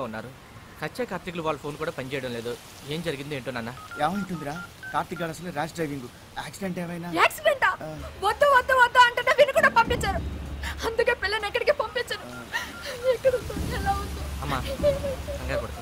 ఉన్నారు. కచ్చే కార్తీకులు వాళ్ళ ఫోన్ కూడా పనిచేయడం లేదు. ఏం జరిగింది ఏంటో నాన్న. ఏమైంటుందిరా? కార్తీక్ గారు అసలు ర్యాష్ డ్రైవింగ్. యాక్సిడెంట్ ఏమైనా? యాక్సిడెంటా? వద్దు వద్దు వద్దు అంటే విని కూడా పంపించారు. అందుకే పిల్లని ఎక్కడికి పంపించారు. ఎక్కడ ఉందో ఎలా ఉందో. అమ్మా కంగారు పడుకో.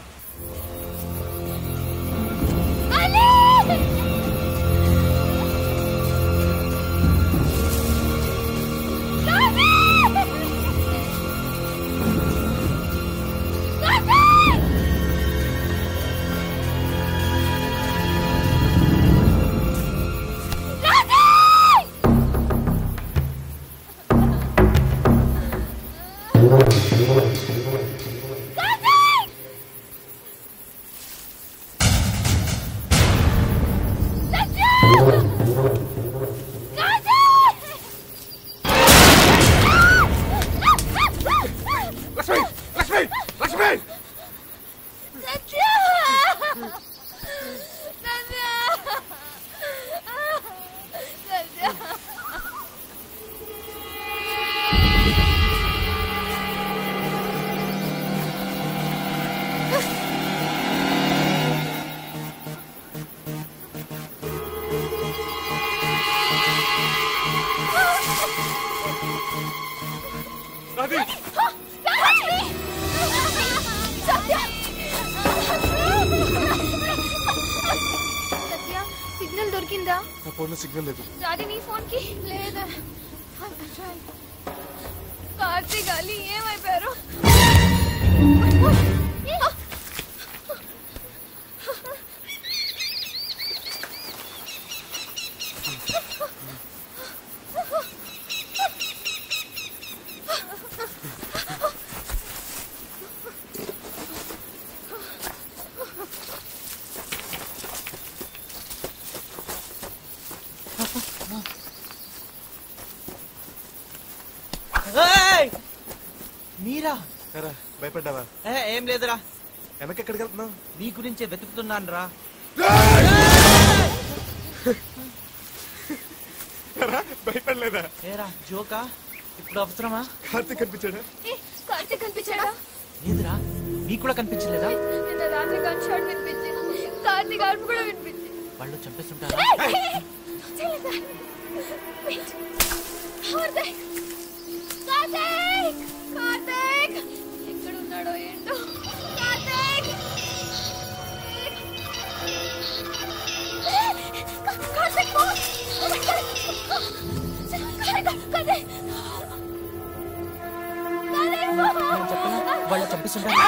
సిగ్నల్ దొరికిందా? నా ఫోన్ లో సిగ్నల్ లేదు. రాది నీ ఫోన్ కి లేదా? కార్తీక్ అలీ ఏమైపోయారు? మీరా? భయపడ్డావా? ఏం లేదురా. వెనకెక్కడికి వెళ్తున్నావు? నీ గురించే వెతుకుతున్నాను రా. భయపడలేదా? ఏరా జోకా? ఇప్పుడు అవసరమా? కార్తీక్ కనిపించాడా? కార్తీక్ కనిపించాడా? లేదురా. నీకు కూడా కనిపించలేదా? నిన్న రాత్రి గన్ షాట్ వినిపించింది. కార్తీక్ అరుపు కూడా వినిపించింది. వాళ్ళు చంపేస్తుంటారా? కార్తీక్ ఎక్కడున్నాడో ఏంటో. కార్తీక్ కార్తీక్ వాళ్ళు చంపేస్తుంటారా?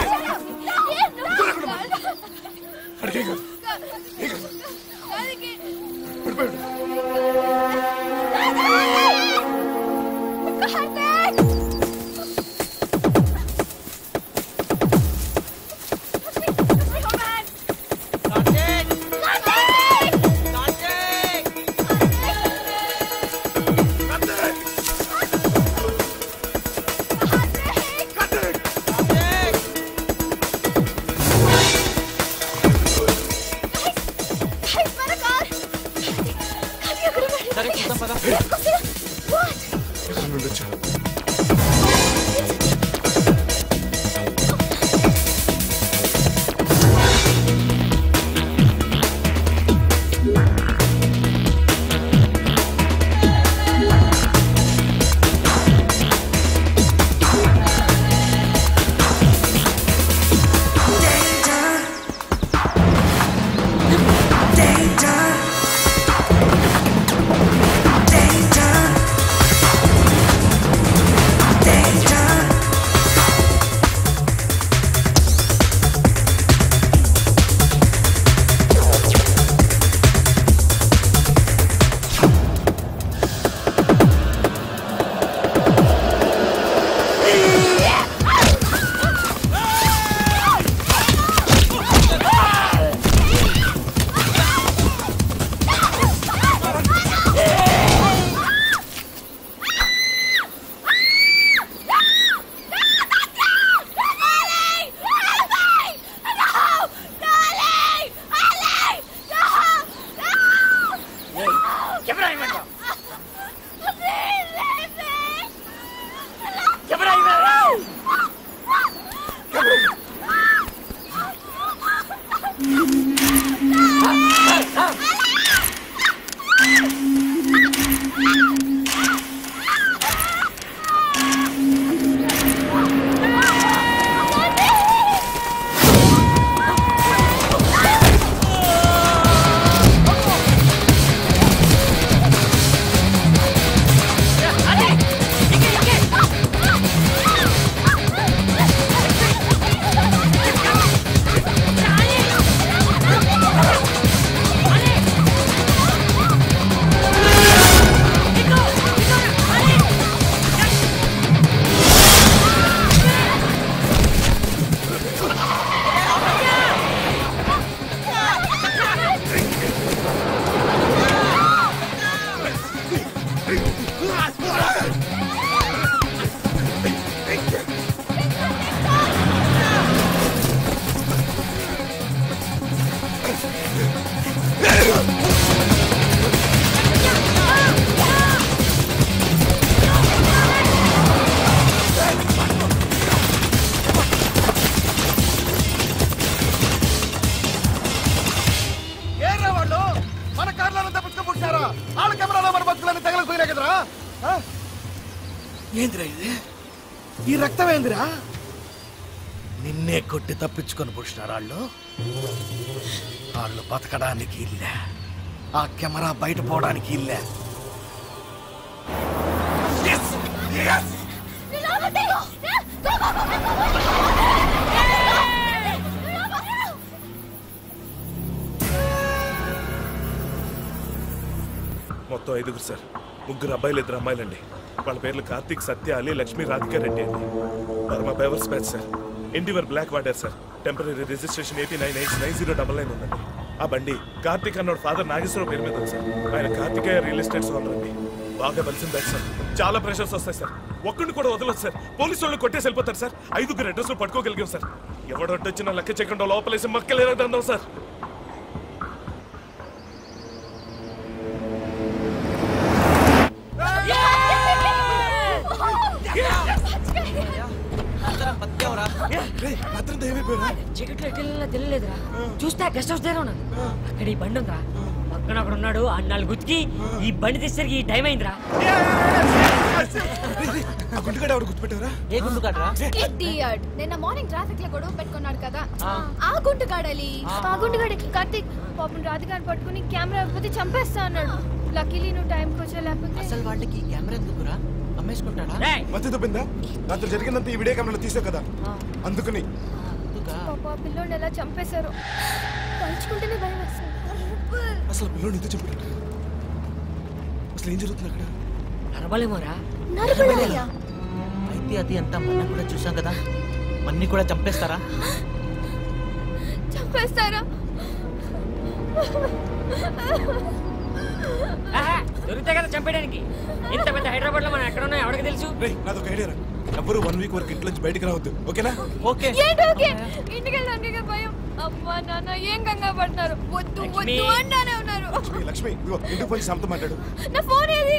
ఏందిరా ఇది? ఈ రక్తం ఏందిరా? నిన్నే కొట్టి తప్పించుకొని పుట్టినారు వాళ్ళు బతకడానికి ఇల్లే, ఆ కెమెరా బయట పోవడానికి ఇల్లే. మొత్తం 5 సార్. 3 అబ్బాయిలు 2 అమ్మాయిలండి. వాళ్ళ పేర్లు కార్తీక్, సత్య, అలీ, లక్ష్మి, రాధికా రెడ్డి అండి. మా పేవర్స్ బ్యాచ్ సార్. ఇంటివర్ బ్లాక్ వాడారు సార్. టెంపరీ రిజిస్ట్రేషన్ 89H9099 ఉందండి. ఆ బండి కార్తీక్ అన్నోడు ఫాదర్ నాగేశ్వరరావు పేరు మీద ఉంది సార్. ఆయన కార్తికేయ రియల్ ఎస్టేట్స్ ఓనర్ అండి. బాగా బలిసిన బ్యాచ్ సార్. చాలా ప్రెషర్స్ వస్తాయి సార్. ఒక్కడిని కూడా వదలదు సార్. పోలీసు వాళ్ళు కొట్టేసి వెళ్ళిపోతారు సార్. 5 అడ్రస్లు పట్టుకోగలిగాం సార్. ఎవడొడ్డొచ్చినా లెక్క చేయకుండా లోపలేసి మక్కలేదన్నాం సార్. చీకట్లో ఎట్లా తెలియలేదురా. చూస్తే గెస్ట్ హౌస్ దగ్గర ఉన్నాను. అక్కడ ఈ బండి ఉందిరా. పక్కన అక్కడ ఉన్నాడు. ఆ 4 గుర్తికి ఈ బండి తీసేసరికి ఈ టైం అయిందిరా. ఏ గుండు కాడరా? ఇడియట్. నిన్న మార్నింగ్ ట్రాఫిక్ లో గొడవ పెట్టుకున్నాడు కదా, ఆ గుంటు కాడాలి. ఆ గుంటు కాడకి కార్తీక్ పాపం రాధికాని పట్టుకుని కెమెరా అయిపోతే చంపేస్తా అన్నాడు. లక్కీలీ నువ్వు టైంకి వచ్చా, లేకపోతే అసలు వాళ్ళకి కెమెరా ఎందుకురా? అమ్మేసుకుంటాడా? మధ్య దొబ్బిందా? రాత్రి జరిగిందంతా ఈ వీడియో కెమెరాలో తీసావు కదా, అందుకని. పాప పిల్లోని ఎలా చంపేశారు. పంచుకుంటేనే భయం వేస్తుంది. అసలు పిల్లోని ఎందుకు చంపాడు? అసలు ఏం జరుగుతుంది అక్కడ? నరబలేమోరా. నరబలయ్యా? అయితే అది అంతా మనం కూడా చూసాం కదా, మన్ని కూడా చంపేస్తారా? చంపేస్తారా? దొరికితే కదా చంపేయడానికి. ఇంత పెద్ద హైదరాబాద్ లో మనం ఎక్కడ ఉన్నాయో ఎవరికి తెలుసు? నాదొక ఐడియా రా. ఎవ్వరు 1 వీక్ వరకు ఇంట్లో నుంచి బయటకు రావద్దు, ఓకేనా? ఓకే. ఏంటి ఓకే? ఇంటికి వెళ్ళడానికి భయం. అమ్మా నాన్న ఏం కంగా పడతారు. వద్దు వద్దు అంటానే ఉన్నారు. లక్ష్మి ఇంటికి పోయి సమతో మాట్లాడు. నా ఫోన్ ఏది?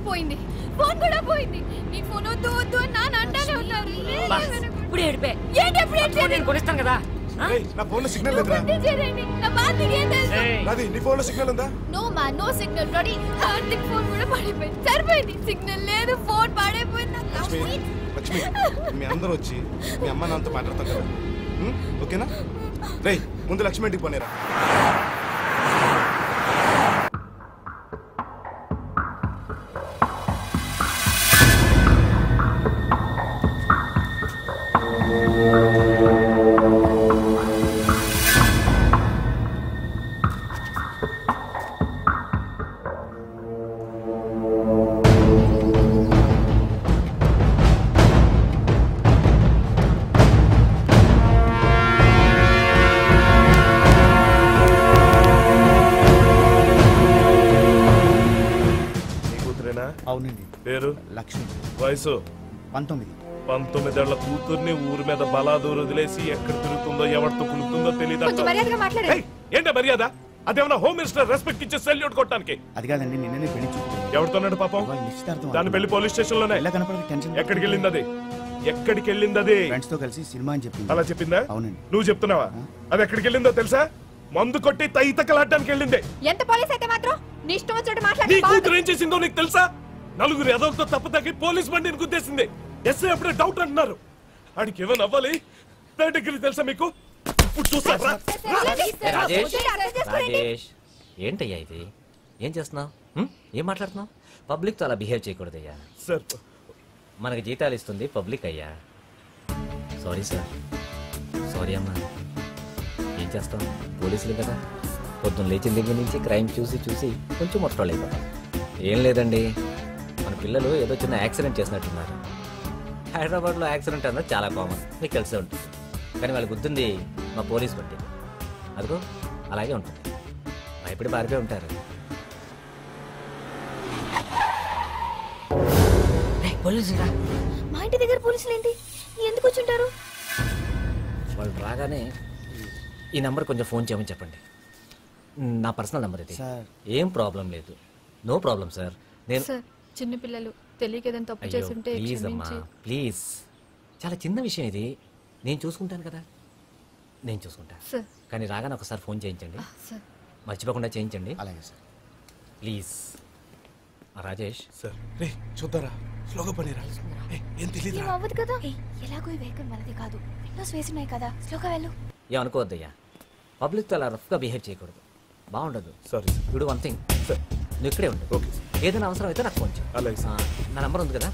పోయింది. ఫోన్ కూడా పోయింది. నీ ఫోన్ వద్దు వద్దు అని నాన్న అంటానే ఉన్నారు. ఇప్పుడు ఏడిపే. ఏంటి ఎప్పుడు ఏడ్చేది? నేను కొనిస్తాను కదా. నా ఫోన్ లో సిగ్నల్ లేదురా. నా బాధకి ఏం తెలుసు? నాది నీ ఫోన్ లో సిగ్నల్ ఉందా? No man, no signal. Ready? Karthik phone కూడా పడిపోయింది. సరిపోయింది. సిగ్నల్ లేదు, ఫోన్ పడిపోయింది. లక్ష్మి మీ అందరూ వచ్చి మీ అమ్మ నాన్నతో మాట్లాడతాం కదా, ఓకేనా? రేయ్ ముందు లక్ష్మి ఇంటికి పోనేరా. అవునండి. పేరు? లక్ష్మి. వయసు? 19. 19 ఏళ్ల కూతుర్ని ఊరి మీద బలాదూరు వదిలేసి ఎక్కడ తిరుగుతుందో ఎవరితో కులుతుందో తెలియదు. ఏంటో మర్యాద? అదేమన్నా హోమ్ మినిస్టర్ రెస్పెక్ట్ ఇచ్చే సెల్యూట్ కొట్టడానికి? అది కాదండి, నిన్ననే పెళ్లి చూపుతాను. ఎవరితోన్నాడు పాపం? నిశ్చితార్థం. దాని పెళ్లి పోలీస్ స్టేషన్ లోనే. ఎలా కనపడక టెన్షన్. ఎక్కడికి వెళ్ళింది అది? ఎక్కడికి వెళ్ళింది అది? ఫ్రెండ్స్ తో కలిసి సినిమా అని చెప్పింది. అలా చెప్పిందా? అవునండి. నువ్వు చెప్తున్నావా? అది ఎక్కడికి వెళ్ళిందో తెలుసా? మందు కొట్టి తైతకలాడడానికి వెళ్ళింది. ఎంత పోలీస్ అయితే మాత్రం నీ ఇష్టం వచ్చేట్టు నీ మాట్లాడి. కూతురు ఏం చేసిందో నీకు తెలుసా? 4 ఎదలతో తప్పు తగ్గి పోలీస్ బండిని గుద్దేసింది. ఎస్ఐ అప్పుడే డౌట్ అంటున్నారు. ఆడికి ఏమైనా అవ్వాలి. డిగ్రీ తెలుసా మీకు? ఇప్పుడు చూస్తారా? రాజేష్ ఏంటయ్యా ఇది? ఏం చేస్తున్నావు? ఏం మాట్లాడుతున్నావు? పబ్లిక్ తో అలా బిహేవ్ చేయకూడదయ్యా. సార్ మనకి జీతాలు ఇస్తుంది పబ్లిక్ అయ్యా. Sorry sir. సారీ అమ్మా. ఏం చేస్తాం, పోలీసులు కదా. పొద్దున్న లేచిన దగ్గర నుంచి క్రైమ్ చూసి చూసి కొంచెం మొట్టోళ్ళు అయిపోతాం. ఏం లేదండి, మన పిల్లలు ఏదో చిన్న యాక్సిడెంట్ చేసినట్టున్నారు. హైదరాబాద్లో యాక్సిడెంట్ అన్నది చాలా కామన్, మీకు తెలిసే ఉంటుంది. కానీ వాళ్ళకి గుర్తుంది మా పోలీస్ బట్టి. అదిగో అలాగే ఉంటుంది. భయపడి పారిపోయి ఉంటారు. పోలీసురా? మా ఇంటి దగ్గర పోలీసులు ఏంటి? ఎందుకు వచ్చుంటారు? వాళ్ళు రాగానే ఈ నెంబర్ కొంచెం ఫోన్ చేయమని చెప్పండి. నా పర్సనల్ నెంబర్ ఇది. ఏం ప్రాబ్లం లేదు. No problem sir. నేను చిన్న పిల్లలు తెలియక ఏదైనా తప్పు చేస్తుంటే ప్లీజ్ అమ్మా, ప్లీజ్. చాలా చిన్న విషయం ఇది. నేను చూసుకుంటాను కదా, నేను చూసుకుంటా. కానీ రాగానే ఒకసారి ఫోన్ చేయించండి. మర్చిపోకుండా చేయించండి. అలాగే సార్. ప్లీజ్. రాజేష్ సార్ రే చూద్దారా స్లోగా పనిరా ఏం తెలియదు ఏం అవ్వదు కదా ఎలాగో ఈ వెహికల్ మనది కాదు విండోస్ వేసున్నాయి కదా స్లోగా వెళ్ళు ఏమనుకోవద్దయ్యా పబ్లిక్తో అలా రఫ్గా బిహేవ్ చేయకూడదు బాగుండదు. సారీ సార్ ఇప్పుడు వన్ థింగ్, సార్ నువ్వు ఇక్కడే ఉండు. ఓకే సార్ ఏదైనా అవసరం అయితే నాకు ఫోన్ చేయి. అలాగే సార్ నా నంబర్ ఉంది కదా,